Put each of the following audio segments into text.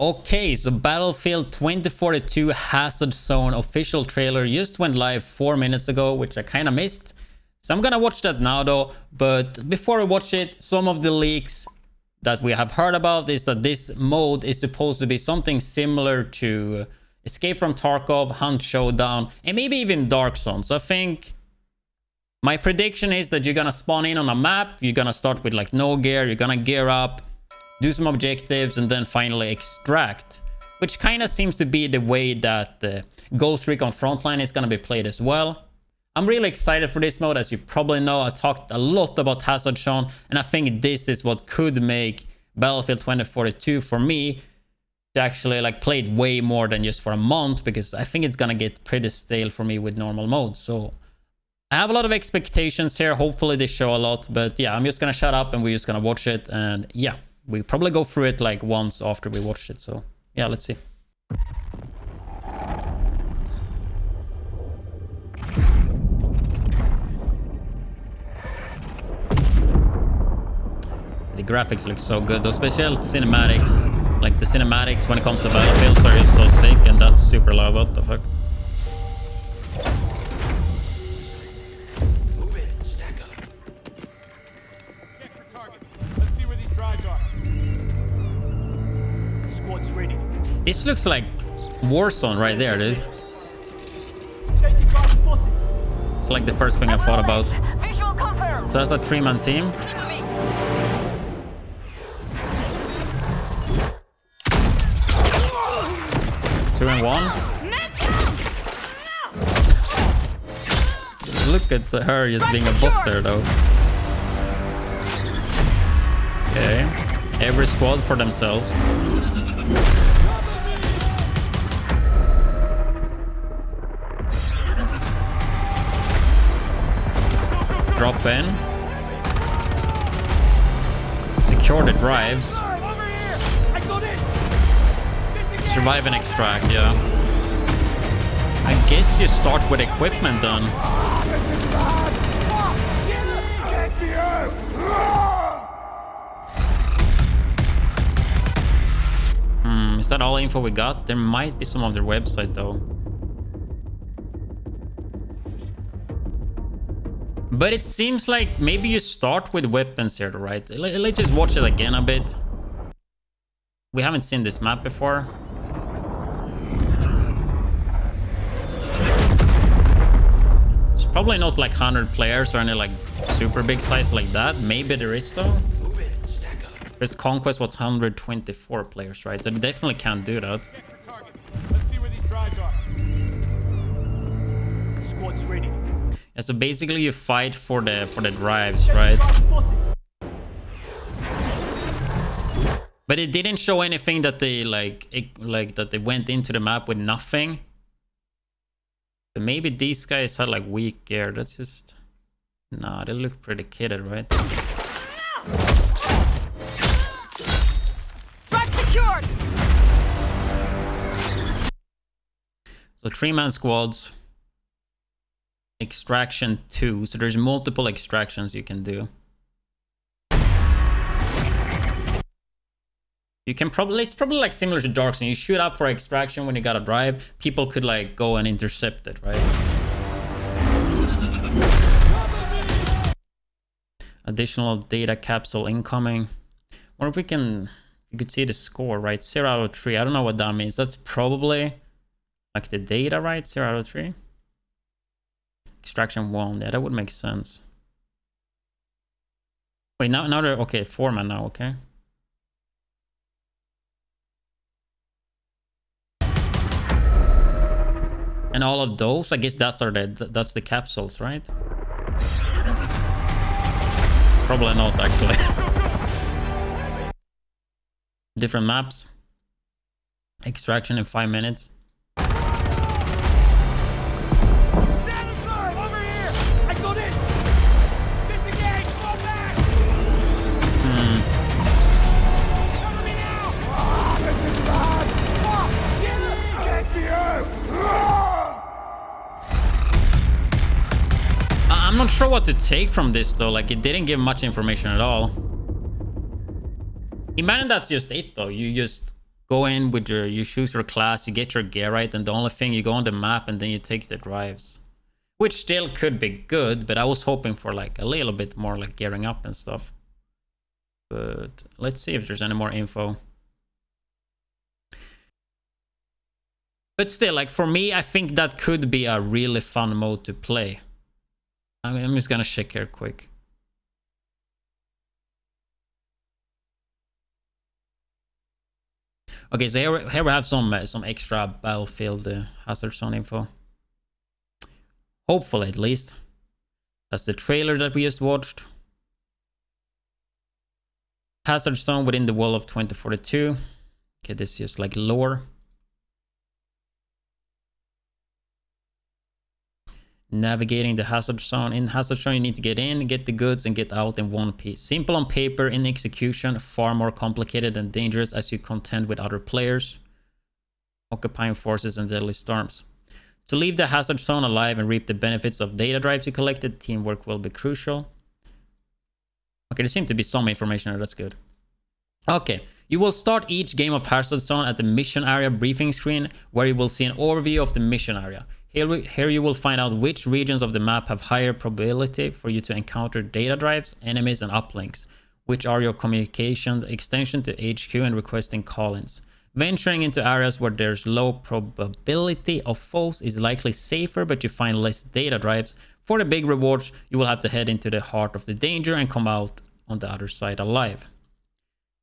Okay, so Battlefield 2042 Hazard Zone official trailer just went live 4 minutes ago, which I kind of missed. So I'm gonna watch that now though. But before we watch it, some of the leaks that we have heard about is that this mode is supposed to be something similar to Escape from Tarkov, Hunt Showdown, and maybe even Dark Zone. So I think my prediction is that you're gonna spawn in on a map, you're gonna start with like no gear, you're gonna gear up, do some objectives, and then finally extract, which kind of seems to be the way that Ghost Recon Frontline is going to be played as well. I'm really excited for this mode. As you probably know, I talked a lot about Hazard Zone, and I think this is what could make Battlefield 2042 for me to actually like play it way more than just for a month, because I think it's going to get pretty stale for me with normal mode. So I have a lot of expectations here. Hopefully they show a lot, but yeah, I'm just going to shut up and we're just going to watch it. And yeah, we probably go through it like once after we watched it. So yeah, let's see. The graphics look so good. Those special cinematics, like the cinematics when it comes to Battlefields are just so sick, and that's super loud. What the fuck? This looks like Warzone right there, dude. It's like the first thing I thought about. So that's a 3-man team. Two and one. Look at her just being a bot there, though. Okay. Every squad for themselves. Drop in. Secure the drives. Survive and extract, yeah. I guess you start with equipment then. Is that all info we got? There might be some on their website though. But it seems like maybe you start with weapons here, right? Let's just watch it again a bit. We haven't seen this map before. It's probably not like 100 players or any like super big size like that. Maybe there is though. This Conquest was 124 players, right? So they definitely can't do that. Let's see where these drives are. Squad's ready. Yeah, so basically you fight for the drives, right? But it didn't show anything that they that they went into the map with nothing. But maybe these guys had like weak gear. That's just... Nah, they look pretty kitted, right? Secured. So 3-man squads. Extraction 2. So there's multiple extractions you can do. You can probably... It's probably like similar to Dark Zone. You shoot up for extraction when you got a drive. People could like go and intercept it, right? Additional data capsule incoming. Or if we can... You could see the score, right? 0 out of 3. I don't know what that means. That's probably like the data, right? 0 out of 3. Extraction 1. Yeah, that would make sense. Wait, now they're... Okay, 4-man now, okay. And all of those, I guess that's the capsules, right? Probably not, actually. Different maps. Extraction in 5 minutes. I'm not sure what to take from this though. Like, it didn't give much information at all. Imagine that's just it though. You just go in with you choose your class, you get your gear right, and the only thing, you go on the map and then you take the drives. Which still could be good, but I was hoping for like a little bit more like gearing up and stuff. But let's see if there's any more info. But still, like for me, I think that could be a really fun mode to play. I mean, I'm just gonna check here quick. Okay, so here we have some extra battlefield hazard zone info. Hopefully, at least. That's the trailer that we just watched. Hazard zone within the wall of 2042. Okay, this is just like lore. Navigating the hazard zone. In hazard zone, you need to get in, get the goods, and get out in one piece. Simple on paper, in execution, far more complicated and dangerous as you contend with other players, occupying forces, and deadly storms. To leave the hazard zone alive and reap the benefits of data drives you collected, teamwork will be crucial. Okay, there seems to be some information there, that's good. Okay, you will start each game of hazard zone at the mission area briefing screen, where you will see an overview of the mission area. Here you will find out which regions of the map have higher probability for you to encounter data drives, enemies, and uplinks, which are your communication extension to HQ and requesting call-ins. Venturing into areas where there's low probability of foes is likely safer, but you find less data drives. For the big rewards, you will have to head into the heart of the danger and come out on the other side alive.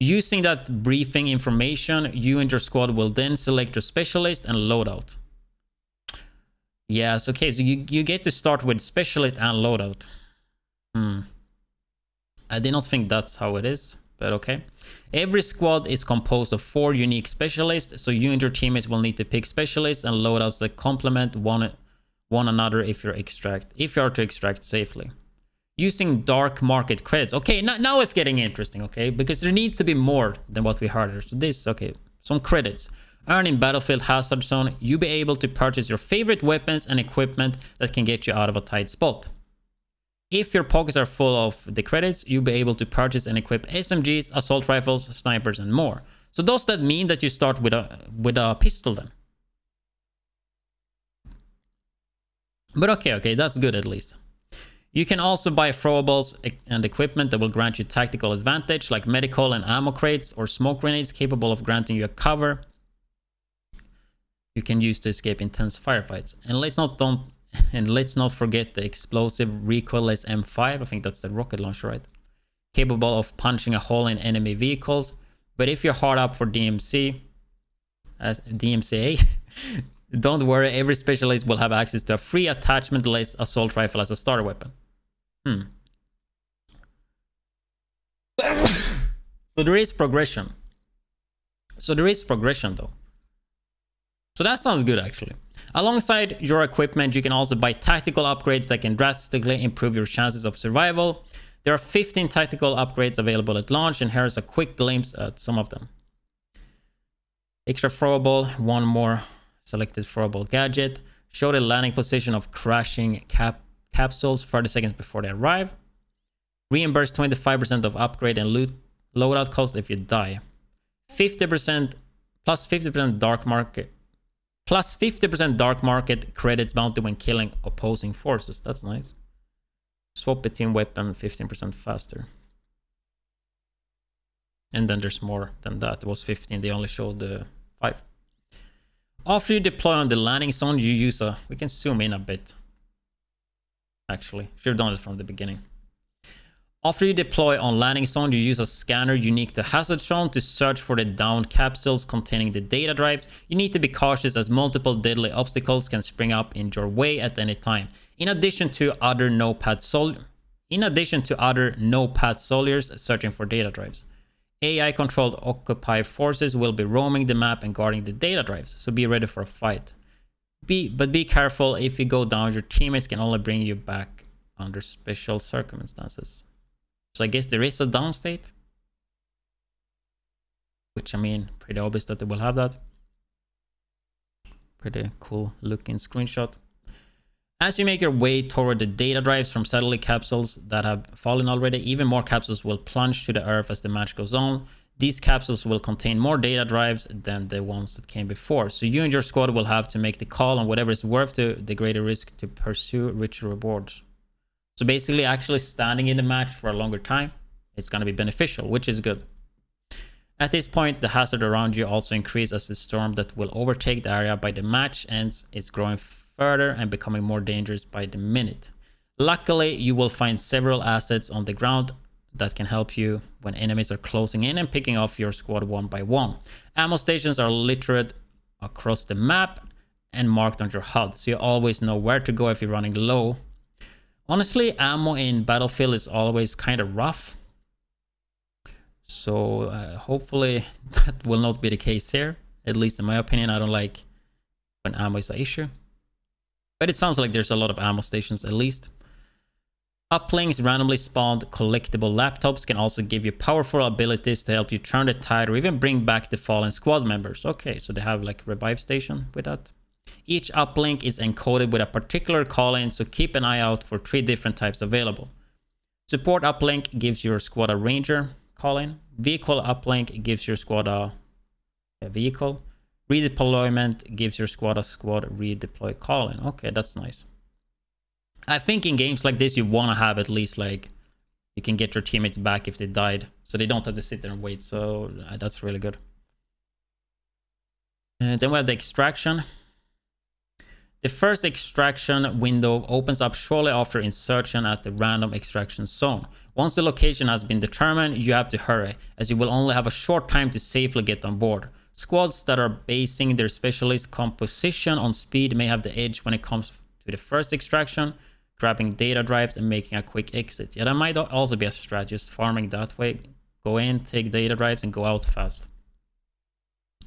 Using that briefing information, you and your squad will then select your specialist and loadout. Yes, okay, so you get to start with specialist and loadout. I did not think that's how it is, but okay. Every squad is composed of 4 unique specialists, so you and your teammates will need to pick specialists and loadouts that complement one another if you are to extract safely. Using dark market credits. Okay, now it's getting interesting, okay? Because there needs to be more than what we heard here. So this, okay, some credits. Earn in Battlefield Hazard Zone, you'll be able to purchase your favorite weapons and equipment that can get you out of a tight spot. If your pockets are full of the credits, you'll be able to purchase and equip SMGs, assault rifles, snipers, and more. So does that mean that you start with a pistol then? But okay, that's good at least. You can also buy throwables and equipment that will grant you tactical advantage, like medical and ammo crates or smoke grenades capable of granting you a cover you can use to escape intense firefights. And let's not forget the explosive recoilless M5. I think that's the rocket launcher, right? Capable of punching a hole in enemy vehicles. But if you're hard up for DMCA, don't worry, every specialist will have access to a free attachment-less assault rifle as a starter weapon. So there is progression. Though. So that sounds good, actually. Alongside your equipment, you can also buy tactical upgrades that can drastically improve your chances of survival. There are 15 tactical upgrades available at launch, and here's a quick glimpse at some of them. Extra throwable, one more selected throwable gadget. Show the landing position of crashing capsules 30 seconds before they arrive. Reimburse 25% of upgrade and loadout cost if you die. 50% plus 50% dark market. Plus 50% dark market credits bounty when killing opposing forces. That's nice. Swap between weapon 15% faster. And then there's more than that. It was 15. They only showed the 5. After you deploy on the landing zone, you use a... We can zoom in a bit. Actually, should have done it from the beginning. After you deploy on landing zone, you use a scanner unique to hazard zone to search for the downed capsules containing the data drives. You need to be cautious as multiple deadly obstacles can spring up in your way at any time. In addition to other no-path soldiers searching for data drives. AI-controlled Occupy forces will be roaming the map and guarding the data drives, so be ready for a fight. But be careful, if you go down, your teammates can only bring you back under special circumstances. So I guess there is a down state. Which, I mean, pretty obvious that they will have that. Pretty cool looking screenshot. As you make your way toward the data drives from satellite capsules that have fallen already, even more capsules will plunge to the earth as the match goes on. These capsules will contain more data drives than the ones that came before. So you and your squad will have to make the call on whatever is worth the greater risk to pursue richer rewards. So basically actually standing in the match for a longer time, it's going to be beneficial, which is good. At this point, the hazard around you also increases as the storm that will overtake the area by the match ends is growing further and becoming more dangerous by the minute. Luckily, you will find several assets on the ground that can help you when enemies are closing in and picking off your squad one by one. Ammo stations are littered across the map and marked on your HUD, so you always know where to go if you're running low. Honestly, ammo in Battlefield is always kind of rough, so hopefully that will not be the case here. At least in my opinion, I don't like when ammo is an issue, but it sounds like there's a lot of ammo stations at least. Uplinks, randomly spawned collectible laptops, can also give you powerful abilities to help you turn the tide or even bring back the fallen squad members. Okay, so they have like revive station with that. Each uplink is encoded with a particular call-in, so keep an eye out for 3 different types available. Support uplink gives your squad a ranger call-in. Vehicle uplink gives your squad a vehicle. Redeployment gives your squad a squad redeploy call-in. Okay, that's nice. I think in games like this, you want to have at least like, you can get your teammates back if they died, so they don't have to sit there and wait. So that's really good. And then we have the extraction. The first extraction window opens up shortly after insertion at the random extraction zone. Once the location has been determined, you have to hurry, as you will only have a short time to safely get on board. Squads that are basing their specialist composition on speed may have the edge when it comes to the first extraction, grabbing data drives and making a quick exit. Yeah, that might also be a strat, just farming that way. Go in, take data drives, and go out fast.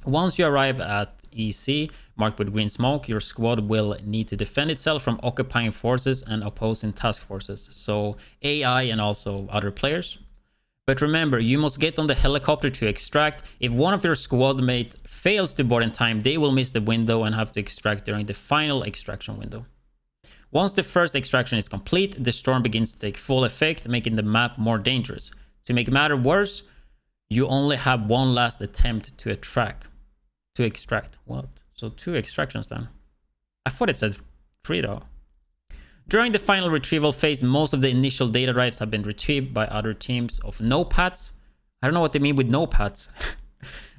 Once you arrive at EC, marked with green smoke, your squad will need to defend itself from occupying forces and opposing task forces, so AI and also other players. But remember, you must get on the helicopter to extract. If one of your squad mates fails to board in time, they will miss the window and have to extract during the final extraction window. Once the first extraction is complete, the storm begins to take full effect, making the map more dangerous. To make matters worse, you only have one last attempt to extract. What? So 2 extractions then? I thought it said 3 though. During the final retrieval phase, most of the initial data drives have been retrieved by other teams of no-pats. I don't know what they mean with no-pats.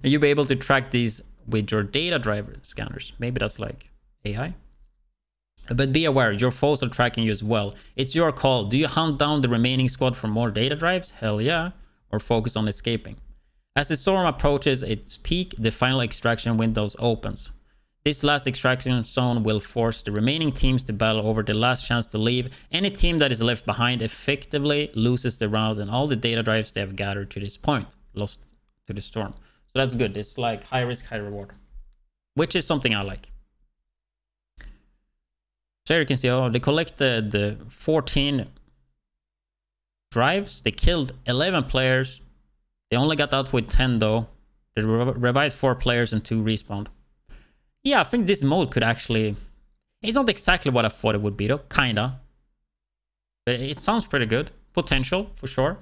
And you'll be able to track these with your data driver scanners. Maybe that's like AI. But be aware, your foes are tracking you as well. It's your call. Do you hunt down the remaining squad for more data drives? Hell yeah. Or focus on escaping. As the storm approaches its peak, the final extraction windows opens. This last extraction zone will force the remaining teams to battle over the last chance to leave. Any team that is left behind effectively loses the round and all the data drives they have gathered to this point, lost to the storm. So that's good. It's like high risk, high reward, which is something I like. So here you can see, oh, they collected the 14 drives. They killed 11 players. They only got out with 10 though. They revived 4 players and 2 respawned. Yeah, I think this mode could actually... It's not exactly what I thought it would be though, kinda. But it sounds pretty good. Potential, for sure.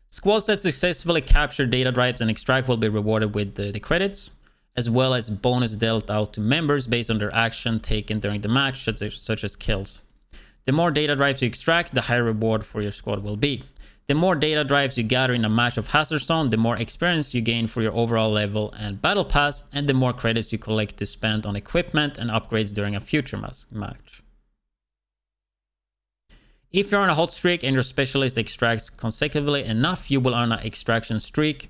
Squads that successfully capture data drives and extract will be rewarded with the credits, as well as bonus dealt out to members based on their action taken during the match, such as kills. The more data drives you extract, the higher reward for your squad will be. The more data drives you gather in a match of Hazard Zone, the more experience you gain for your overall level and battle pass, and the more credits you collect to spend on equipment and upgrades during a future match. If you're on a hot streak and your specialist extracts consecutively enough, you will earn an extraction streak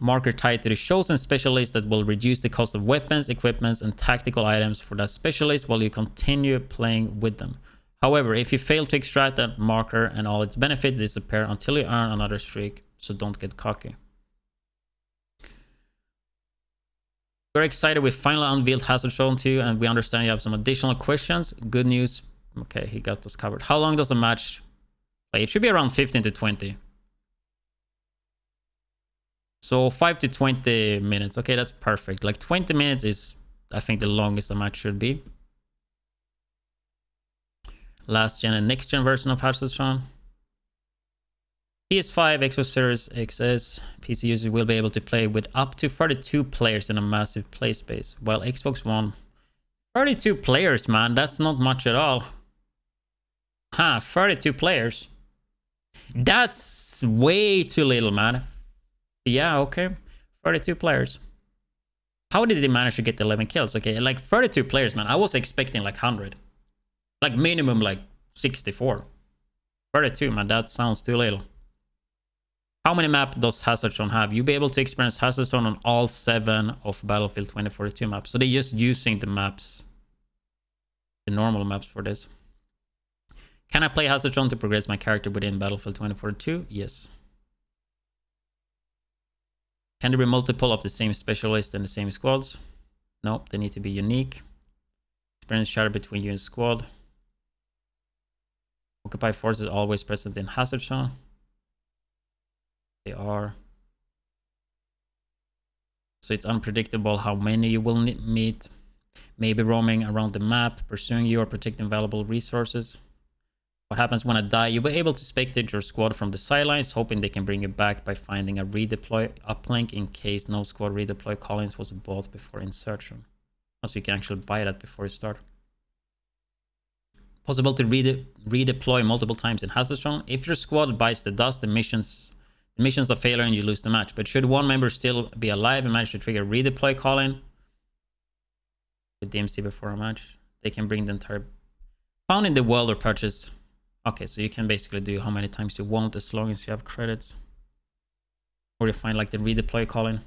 marker tied to the chosen specialist that will reduce the cost of weapons, equipments, and tactical items for that specialist while you continue playing with them. However, if you fail to extract that marker and all its benefits disappear until you earn another streak, so don't get cocky. We're excited with finally unveiled Hazard Zone 2, and we understand you have some additional questions. Good news. Okay, he got us covered. How long does a match play? It should be around 15 to 20. So 5 to 20 minutes. Okay, that's perfect. Like 20 minutes is, I think, the longest a match should be. Last gen and next gen version of Hazard Zone. PS5, Xbox Series XS, PC users will be able to play with up to 32 players in a massive play space, while Xbox One, 32 players, man, that's not much at all. Huh, 32 players. That's way too little, man. Yeah, okay. 32 players. How did they manage to get 11 kills? Okay, like 32 players, man. I was expecting like 100. Like minimum like 64. 32, man, that sounds too little. How many maps does Hazard Zone have? You'll be able to experience Hazard Zone on all 7 of Battlefield 2042 maps. So they're just using the maps, the normal maps for this. Can I play Hazard Zone to progress my character within Battlefield 2042? Yes. Can there be multiple of the same specialist in the same squads? Nope, they need to be unique. Experience shatter between you and squad. Occupy forces always present in Hazard Zone. They are. So it's unpredictable how many you will meet. Maybe roaming around the map, pursuing you, or protecting valuable resources. What happens when I die? You'll be able to spectate your squad from the sidelines, hoping they can bring you back by finding a redeploy uplink in case no squad redeploy call-ins was bought before insertion. So you can actually buy that before you start. Possible to redeploy multiple times in Hazard Zone. If your squad bites the dust, the mission's a failure and you lose the match. But should one member still be alive and manage to trigger redeploy call-in with DMC before a match, they can bring the entire found in the world or purchase. Okay, so you can basically do how many times you want as long as you have credits. Or you find like the redeploy call-in.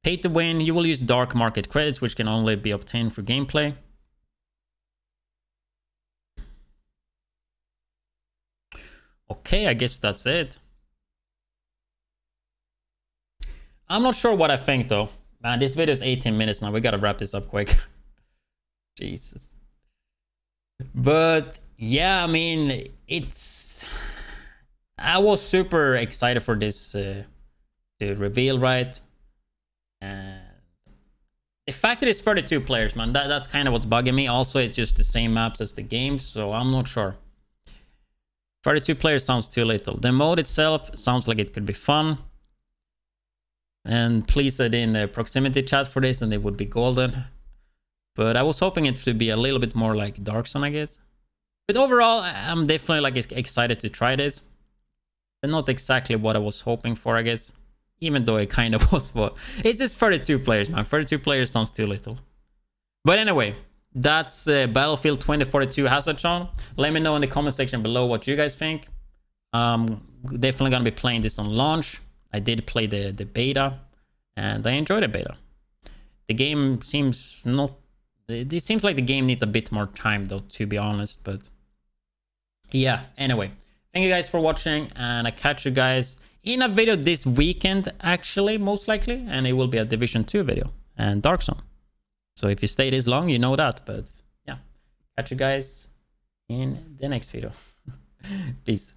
Pay to win. You will use dark market credits, which can only be obtained for gameplay. Okay, I guess that's it. I'm not sure what I think though. Man, this video is 18 minutes now. We gotta wrap this up quick. Jesus. But yeah, I mean, I was super excited for this to reveal, right? And the fact that it's 32 players, man, that's kind of what's bugging me. Also, it's just the same maps as the game, so I'm not sure. 32 players sounds too little. The mode itself sounds like it could be fun. And please add in a proximity chat for this and it would be golden. But I was hoping it to be a little bit more like Dark Zone, I guess. But overall, I'm definitely like excited to try this. But not exactly what I was hoping for, I guess. Even though it kind of was. But it's just 32 players, man. 32 players sounds too little. But anyway, that's Battlefield 2042 Hazard Zone. Let me know in the comment section below what you guys think. Definitely gonna be playing this on launch. I did play the beta and I enjoyed the beta. The game seems not... It seems like the game needs a bit more time though, to be honest. But yeah, anyway. Thank you guys for watching and I catch you guys in a video this weekend actually, most likely. And it will be a Division 2 video and Dark Zone. So if you stay this long, you know that. But yeah, catch you guys in the next video. Peace.